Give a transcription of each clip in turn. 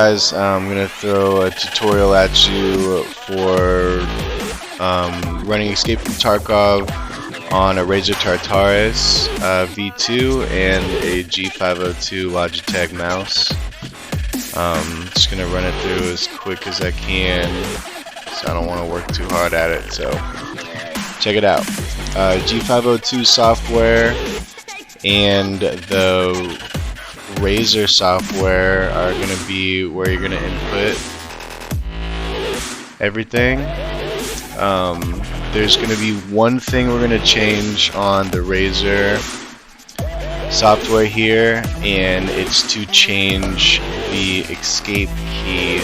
Guys, I'm going to throw a tutorial at you for running Escape from Tarkov on a Razer Tartarus V2 and a G502 Logitech mouse. Just going to run it through as quick as I can, so I don't want to work too hard at it, so check it out. G502 software and the Razer software are going to be where you're going to input everything. There's going to be one thing we're going to change on the Razer software here, and it's to change the escape key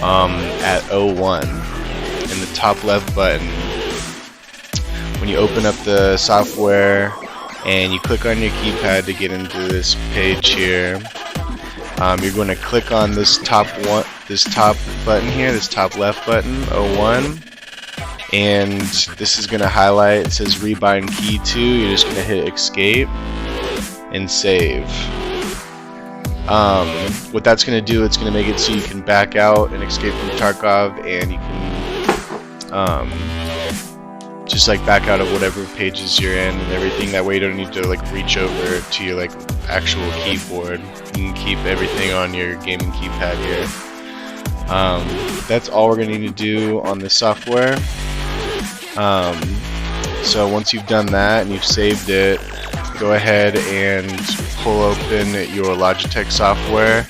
at 01 in the top left button. When you open up the software and you click on your keypad to get into this page here, you're going to click on this top button here, this top left button, 01, and this is going to highlight. It says rebind key 2. You're just going to hit escape and save. What that's going to do, it's going to make it so you can back out and escape from Tarkov, and you can just like back out of whatever pages you're in and everything. That way you don't need to like reach over to your like actual keyboard. You can keep everything on your gaming keypad here. That's all we're gonna need to do on this software. So once you've done that and you've saved it, go ahead and pull open your Logitech software.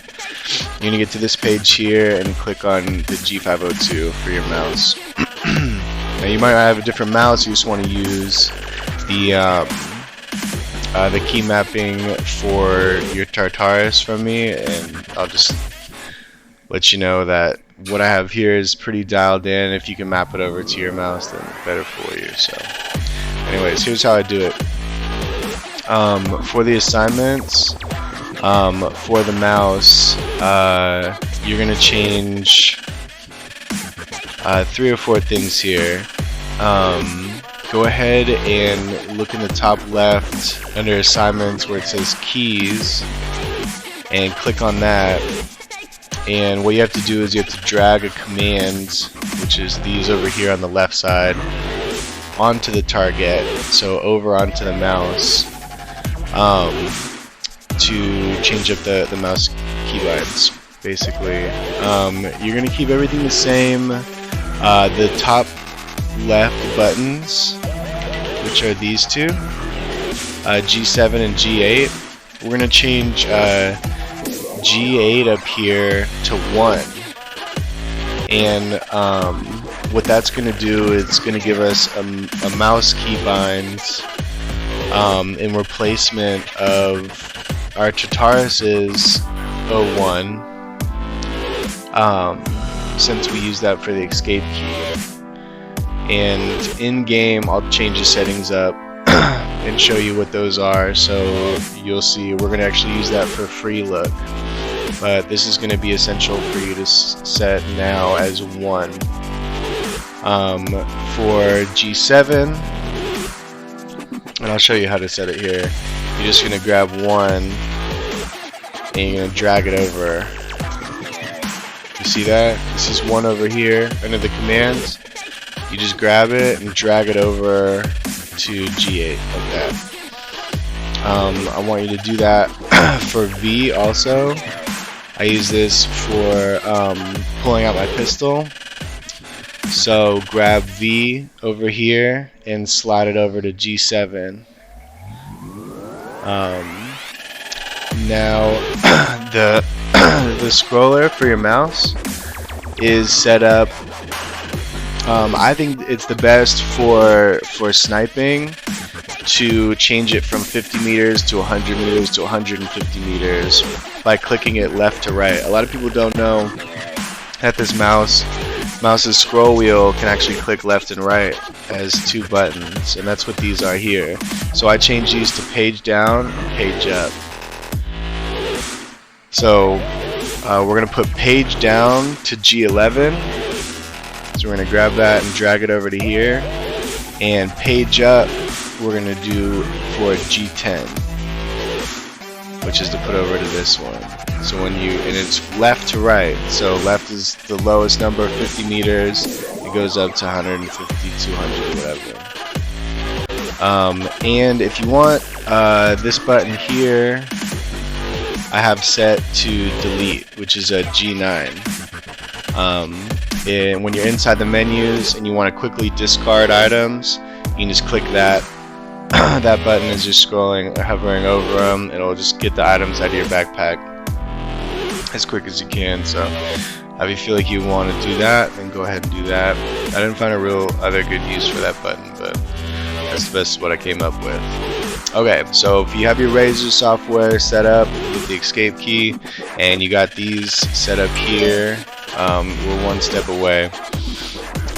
You're gonna get to this page here and click on the G502 for your mouse. Now you might have a different mouse. You just want to use the key mapping for your Tartarus from me, and I'll just let you know that what I have here is pretty dialed in. If you can map it over to your mouse, then better for you. So anyways, here's how I do it. For the assignments, for the mouse, you're going to change 3 or 4 things here. Go ahead and look in the top left under assignments where it says keys, and click on that. And what you have to do is you have to drag a command, which is these over here on the left side, onto the target, so over onto the mouse, to change up the mouse keybinds. Basically, you're going to keep everything the same. The top left buttons, which are these two, G7 and G8, we're going to change G8 up here to 1. And what that's going to do is it's going to give us a mouse keybind in replacement of our Tartarus's 01. Since we use that for the escape key. And in game I'll change the settings up and show you what those are, so you'll see we're going to actually use that for free look, but this is going to be essential for you to set now as 1. For G7, and I'll show you how to set it here, you're just going to grab 1 and you're going to drag it over. You see that? This is 1 over here under the commands. You just grab it and drag it over to G8 like that. I want you to do that for V also. I use this for pulling out my pistol. So grab V over here and slide it over to G7. Now the scroller for your mouse is set up. I think it's the best for sniping, to change it from 50 meters to 100 meters to 150 meters by clicking it left to right. A lot of people don't know that this mouse's scroll wheel can actually click left and right as 2 buttons, and that's what these are here. So I change these to page down and page up. So we're going to put page down to G11. So we're going to grab that and drag it over to here, and page up we're going to do for G10. which is to put over to this one. So when you, and it's left to right, so left is the lowest number, 50 meters, it goes up to 150, 200, whatever. And if you want this button here, I have set to delete, which is a G9. And when you're inside the menus and you want to quickly discard items, you can just click that. That button is just scrolling or hovering over them. It'll just get the items out of your backpack as quick as you can. So if you feel like you want to do that, then go ahead and do that. I didn't find a real other good use for that button, but that's the best what I came up with. Okay, so if you have your Razer software set up with the escape key and you got these set up here, we're one step away.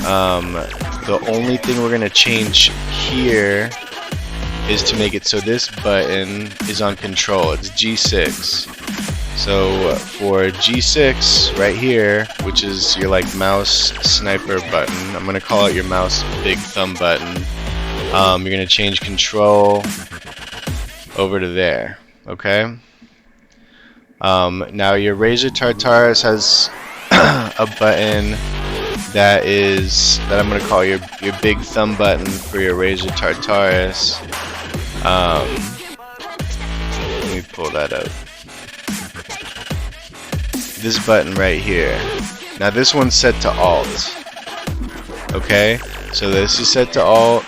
The only thing we're going to change here is to make it so this button is on control. It's G6. So for G6 right here, which is your like mouse sniper button, I'm going to call it your mouse big thumb button. You're going to change control over to there. Okay. Now your Razer Tartarus has a button that I'm going to call your big thumb button for your Razer Tartarus. Let me pull that up. This button right here. Now this one's set to Alt. Okay, so this is set to Alt,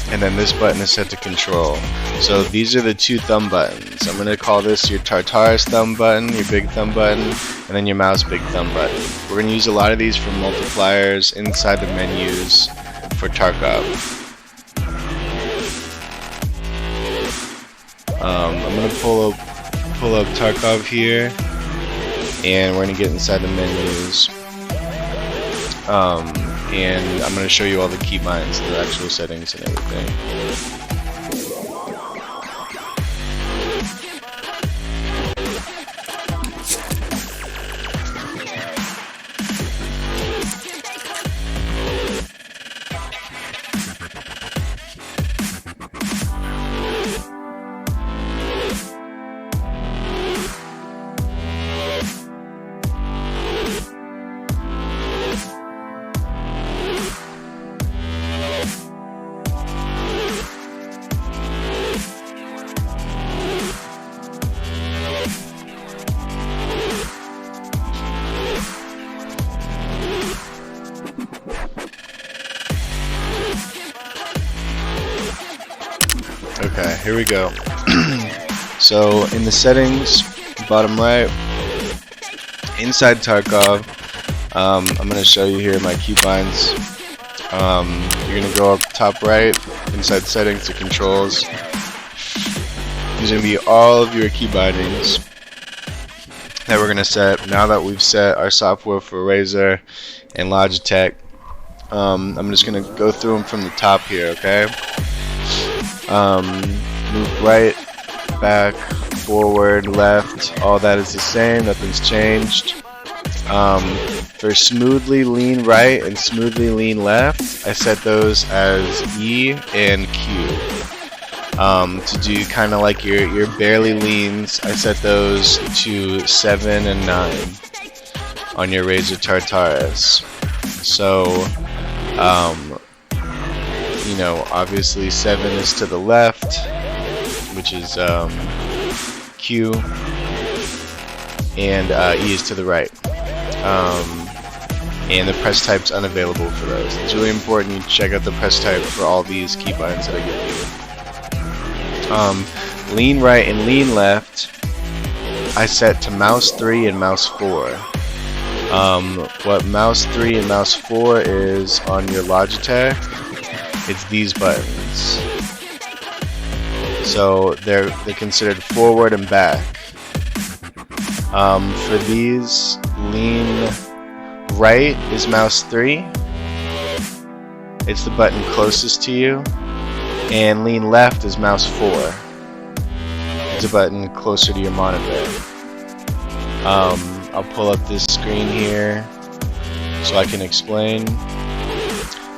and then this button is set to Control. So these are the two thumb buttons. I'm going to call this your Tartarus thumb button, your big thumb button, and then your mouse big thumb button. We're going to use a lot of these for multipliers inside the menus for Tarkov. I'm going to pull up Tarkov here, and we're going to get inside the menus. And I'm going to show you all the keybinds, the actual settings and everything. Okay, here we go. So in the settings, bottom right, inside Tarkov, I'm going to show you here my keybinds. You're going to go up top right, inside settings to controls. These are going to be all of your keybindings that we're going to set. Now that we've set our software for Razer and Logitech, I'm just going to go through them from the top here, okay? Move right, back, forward, left, all that is the same, nothing's changed. For smoothly lean right and smoothly lean left, I set those as E and Q. To do kind of like your barely leans, I set those to 7 and 9 on your Razer Tartarus. So, you know, obviously 7 is to the left, which is Q, and E is to the right. And the press type's unavailable for those. It's really important you check out the press type for all these keybinds that I give you. Lean right and lean left, I set to mouse 3 and mouse 4. What mouse 3 and mouse 4 is on your Logitech, it's these buttons. So they're considered forward and back. For these, lean right is mouse 3. It's the button closest to you. And lean left is mouse 4. It's a button closer to your monitor. I'll pull up this screen here so I can explain.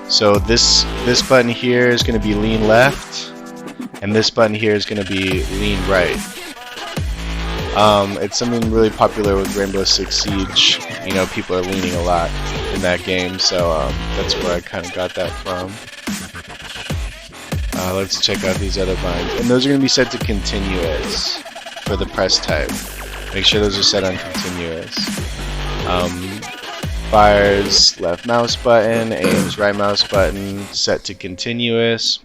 So this button here is going to be lean left, and this button here is going to be lean right. It's something really popular with Rainbow Six Siege. You know, people are leaning a lot in that game, so that's where I kind of got that from. Let's check out these other binds. And those are going to be set to continuous for the press type. Make sure those are set on continuous. Fires left mouse button, aims right mouse button, set to continuous.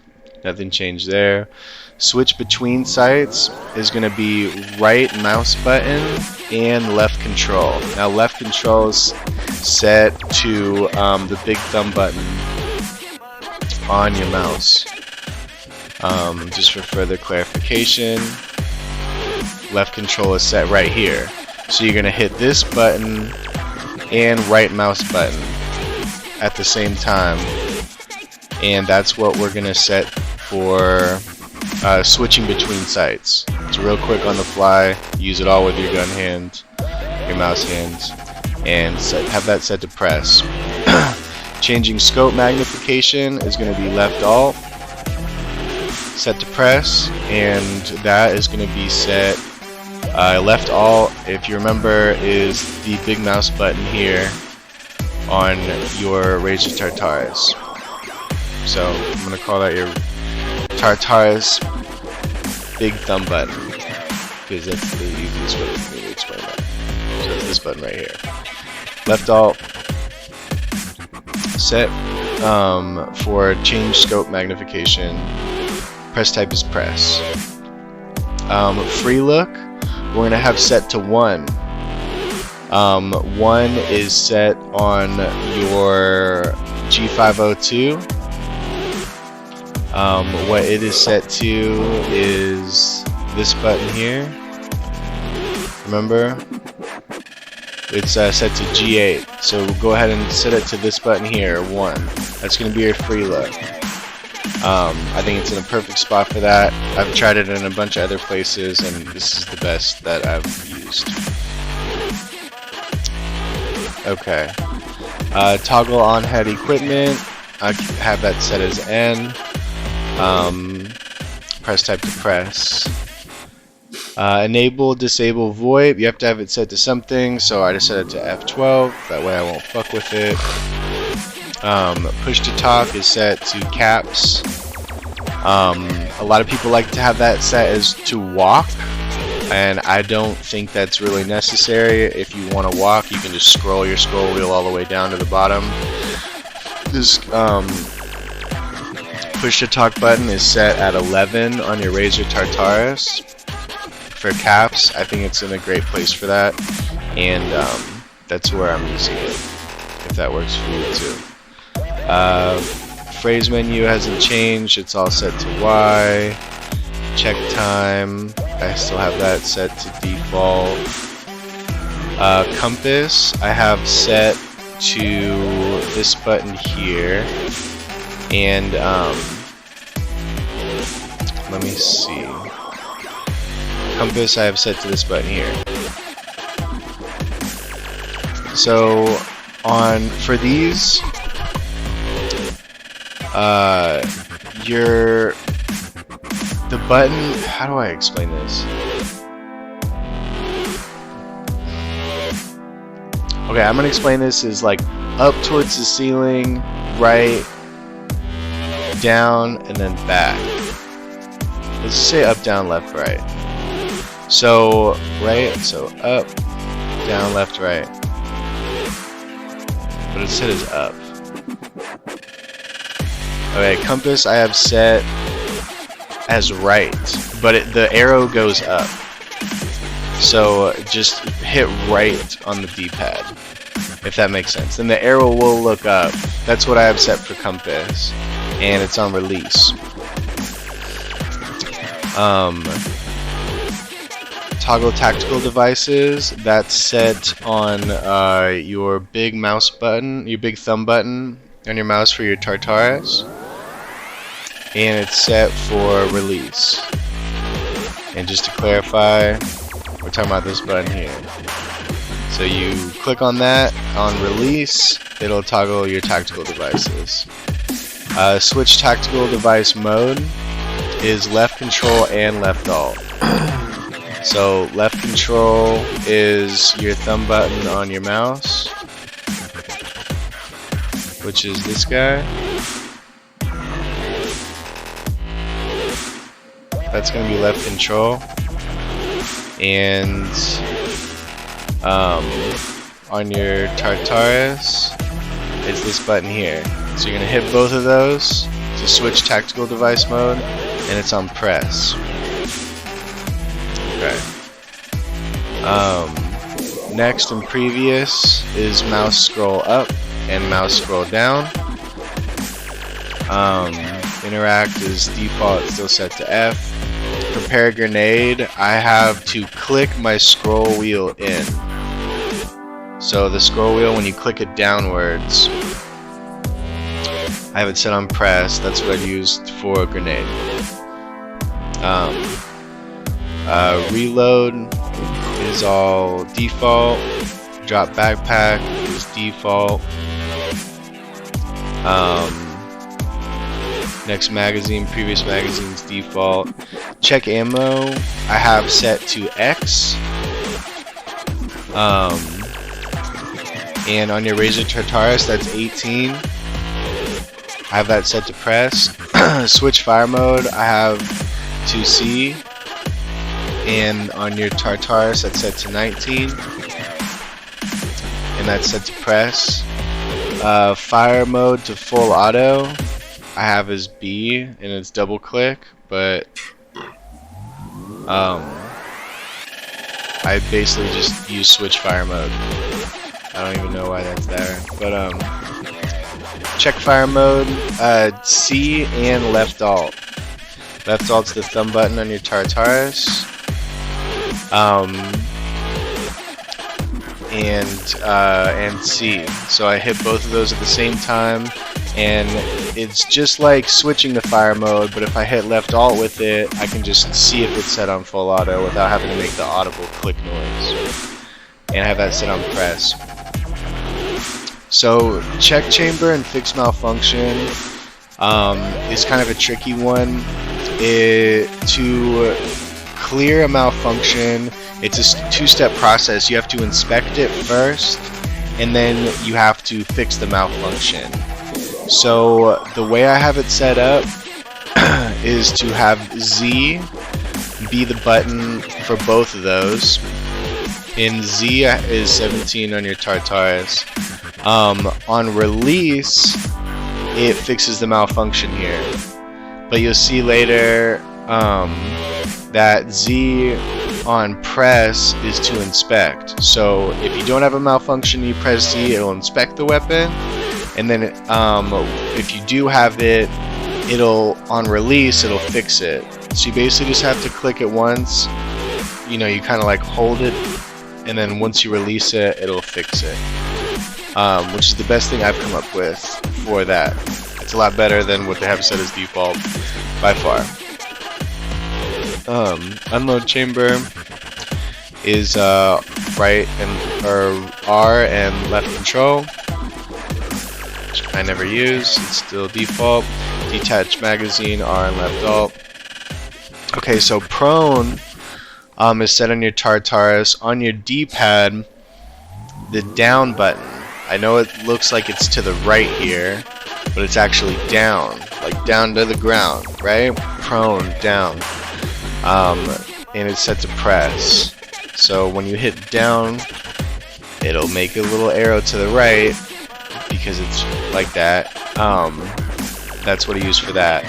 Nothing changed there. Switch between sights is going to be right mouse button and left control. Now left control is set to the big thumb button on your mouse. Just for further clarification, left control is set right here. So you're going to hit this button and right mouse button at the same time. And that's what we're going to set for switching between sights. It's real quick on the fly. Use it all with your gun hand, your mouse hand, and have that set to press. Changing scope magnification is going to be left alt, set to press, and that is going to be set left alt, if you remember, is the big mouse button here on your Razer Tartarus. So I'm going to call that your Tartarus big thumb button, because that's the easiest way for me to explain that. So it's this button right here. Left alt, set for change scope magnification. Press type is press. Free look, we're going to have set to 1. 1 is set on your G502. What it is set to is this button here. Remember? It's set to G8. So go ahead and set it to this button here, 1. That's going to be your free look. I think it's in a perfect spot for that. I've tried it in a bunch of other places, and this is the best that I've used. Okay. Toggle on head equipment. I have that set as N. Press type to press. Enable, disable VoIP. You have to have it set to something, so I just set it to F12. That way I won't fuck with it. Push to talk is set to caps. A lot of people like to have that set as to walk, and I don't think that's really necessary. If you want to walk, you can just scroll your scroll wheel all the way down to the bottom. This push to talk button is set at 11 on your Razer Tartarus. For caps, I think it's in a great place for that, and that's where I'm using it, if that works for you too. Phrase menu hasn't changed, it's all set to Y. Check time, I still have that set to default. Compass, I have set to this button here, and let me see. Compass I have set to this button here. So for these, the button, how do I explain this? Okay, I'm gonna explain this as like up towards the ceiling, right, down, and then back. Let's say up, down, left, right. So right, so up, down, left, right. But it's set as up. Okay, compass I have set as right, but the arrow goes up. So just hit right on the D-pad, if that makes sense. Then the arrow will look up. That's what I have set for compass, and it's on release. Toggle tactical devices, that's set on your big mouse button, your big thumb button on your mouse for your Tartarus, and it's set for release. And just to clarify, we're talking about this button here. So you click on that on release, it'll toggle your tactical devices. Switch tactical device mode is left control and left alt. So left control is your thumb button on your mouse, which is this guy. That's going to be left control. And on your Tartarus, it's this button here. So you're going to hit both of those to switch tactical device mode, and it's on press. Okay. Next and previous is mouse scroll up and mouse scroll down. Interact is default, still set to F. Prepare grenade, I have to click my scroll wheel in. So the scroll wheel, when you click it downwards, I have it set on press. That's what I'd used for a grenade. Reload is all default. Drop backpack is default. Next magazine, previous magazine's default. Check ammo, I have set to X. And on your Razer Tartarus, that's 18. I have that set to press. Switch fire mode, I have to C. And on your Tartarus, that's set to 19. And that's set to press. Fire mode to full auto, I have as B, and it's double click, but I basically just use switch fire mode. I don't even know why that's there, but check fire mode, C and left alt. Left alt's the thumb button on your Tartarus, and C. So I hit both of those at the same time, and it's just like switching to fire mode, but if I hit left alt with it, I can just see if it's set on full auto without having to make the audible click noise. And I have that set on press. So check chamber and fix malfunction is kind of a tricky one. To clear a malfunction, it's a two-step process. You have to inspect it first, and then you have to fix the malfunction. So the way I have it set up is to have Z be the button for both of those. And Z is 17 on your Tartarus. On release, it fixes the malfunction here. But you'll see later that Z on press is to inspect. So if you don't have a malfunction, you press Z, it'll inspect the weapon. And then if you do have it, on release, it'll fix it. So you basically just have to click it once. You know, you kind of like hold it, and then once you release it, it'll fix it. Which is the best thing I've come up with for that. It's a lot better than what they have set as default by far. Unload chamber is right and R and left control, which I never use. It's still default. Detach magazine, R and left alt. Okay, so prone is set on your Tartarus. On your D-pad, the down button. I know it looks like it's to the right here, but it's actually down, like down to the ground, right? Prone, down. And it's set to press. So when you hit down, it'll make a little arrow to the right because it's like that. That's what I use for that.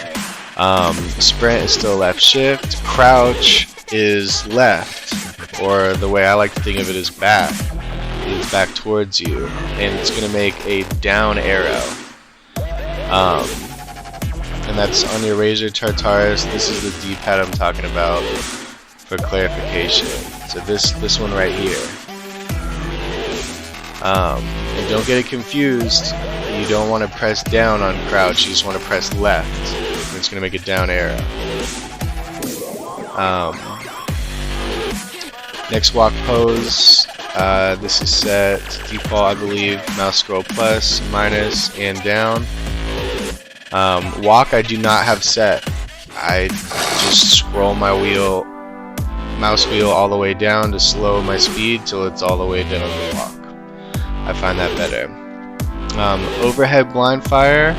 Sprint is still left shift. Crouch is left, or the way I like to think of it is back. It's back towards you, and it's going to make a down arrow. And that's on your Razer Tartarus. This is the D-pad I'm talking about for clarification. So this one right here. And don't get it confused. You don't want to press down on crouch. You just want to press left. And it's going to make a down arrow. Next walk pose. This is set default, I believe. Mouse scroll plus, minus, and down. Walk I do not have set. I just scroll my wheel mouse wheel all the way down to slow my speed till it's all the way down the block. I find that better. Overhead blind fire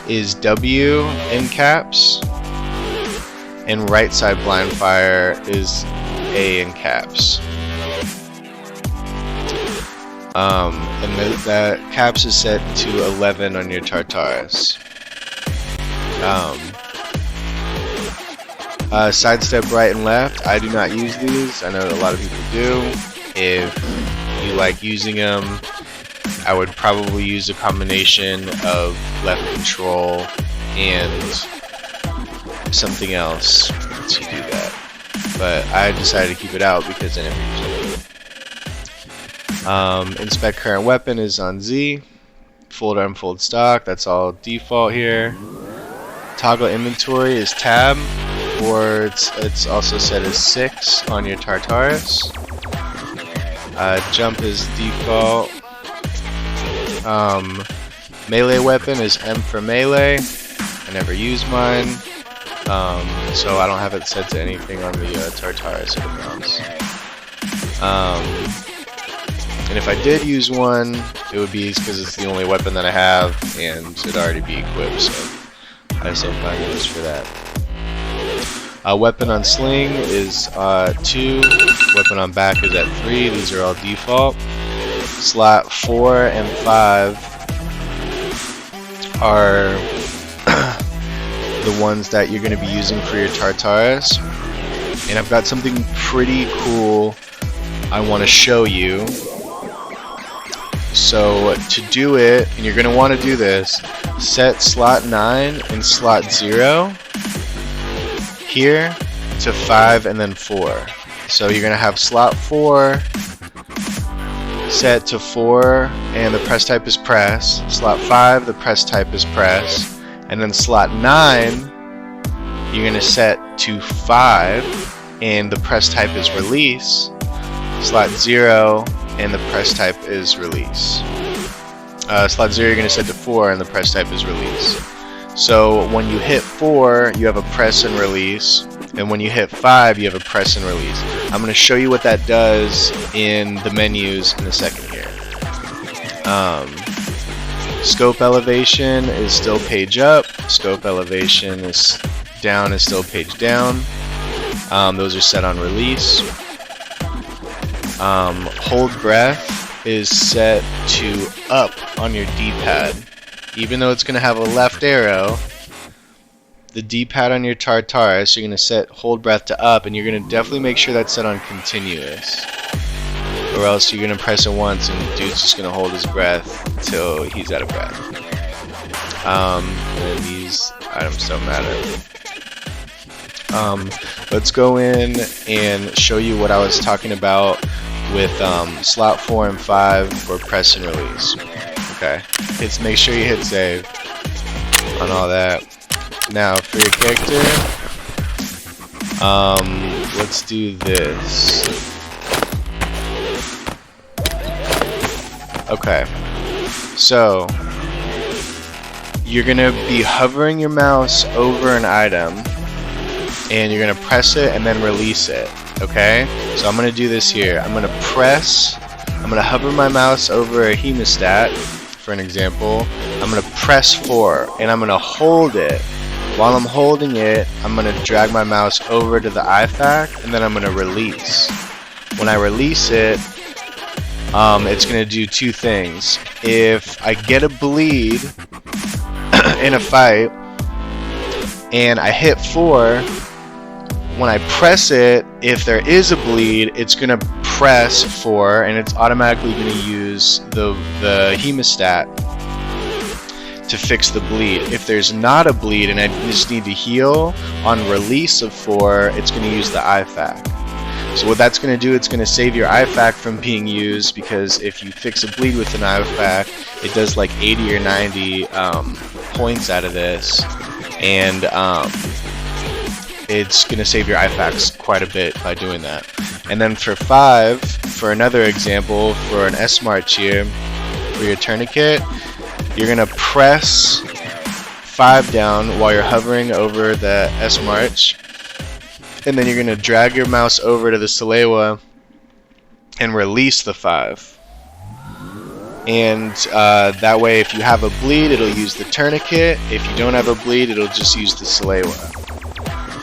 is W in caps, and right side blind fire is A in caps. And that caps is set to 11 on your Tartarus. Sidestep right and left. I do not use these. I know a lot of people do. If you like using them, I would probably use a combination of left control and something else to do that. But I decided to keep it out because I never use it. Inspect current weapon is on Z. Fold or unfold stock, that's all default here. Toggle inventory is tab, or it's also set as 6 on your Tartarus. Jump is default. Melee weapon is M for melee. I never use mine, so I don't have it set to anything on the Tartarus or the mouse. And if I did use one, it would be because it's the only weapon that I have, and it'd already be equipped, so I just don't find use for that. Weapon on sling is 2, weapon on back is at 3, these are all default. Slot 4 and 5 are the ones that you're going to be using for your Tartarus, and I've got something pretty cool I want to show you. So to do it, and you're going to want to do this, set slot 9 and slot 0 here to 5 and then 4. So you're going to have slot 4 set to 4 and the press type is press, slot 5 the press type is press, and then slot 9 you're going to set to 5 and the press type is release, slot 0 and the press type is release. Slot 0 you're going to set to 4 and the press type is release. So when you hit 4 you have a press and release, and when you hit 5 you have a press and release. I'm going to show you what that does in the menus in a second here. Scope elevation is still page up, scope elevation is down is still page down. Those are set on release. Hold breath is set to up on your D-pad. Even though it's going to have a left arrow, the D-pad on your Tartarus, you're going to set hold breath to up, and you're going to definitely make sure that's set on continuous, or else you're going to press it once and the dude's just going to hold his breath till he's out of breath. And these items don't matter. Let's go in and show you what I was talking about with slot 4 and 5 for press and release. Okay, make sure you hit save on all that. Now for your character, let's do this. Okay, so you're gonna be hovering your mouse over an item and you're gonna press it and then release it. Okay, so I'm gonna do this here. I'm gonna hover my mouse over a hemostat, for an example. I'm gonna press 4 and I'm gonna hold it. While I'm holding it, I'm gonna drag my mouse over to the IFAC and then I'm gonna release. When I release it, it's gonna do two things. If I get a bleed in a fight and I hit 4, when I press it, if there is a bleed, it's gonna press 4 and it's automatically gonna use the hemostat to fix the bleed. If there's not a bleed and I just need to heal, on release of 4, it's going to use the IFAC. So what that's going to do, it's going to save your IFAC from being used, because if you fix a bleed with an IFAC, it does like 80 or 90 points out of this, and it's going to save your IFACs quite a bit by doing that. And then for 5, for another example, for an S-March here, for your tourniquet, you're going to press 5 down while you're hovering over the S-March, and then you're going to drag your mouse over to the Salewa and release the 5. And that way, if you have a bleed, it'll use the tourniquet. If you don't have a bleed, it'll just use the Salewa.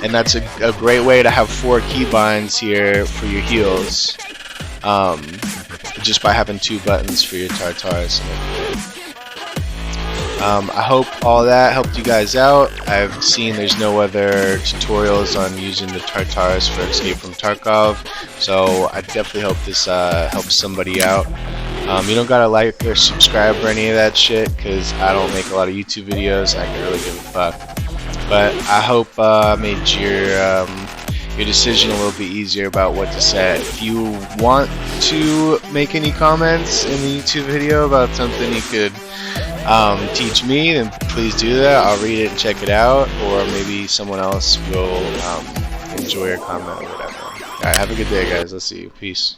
And that's a great way to have 4 keybinds here for your heels, just by having 2 buttons for your Tartarus. I hope all that helped you guys out. I've seen there's no other tutorials on using the Tartarus for Escape from Tarkov, so I definitely hope this helps somebody out. You don't gotta like or subscribe or any of that shit, because I don't make a lot of YouTube videos. I can really give a fuck. But I hope I made your decision a little bit easier about what to set. If you want to make any comments in the YouTube video about something you could teach me, then please do that. I'll read it and check it out, or maybe someone else will enjoy your comment or whatever. Alright, have a good day, guys. I'll see you. Peace.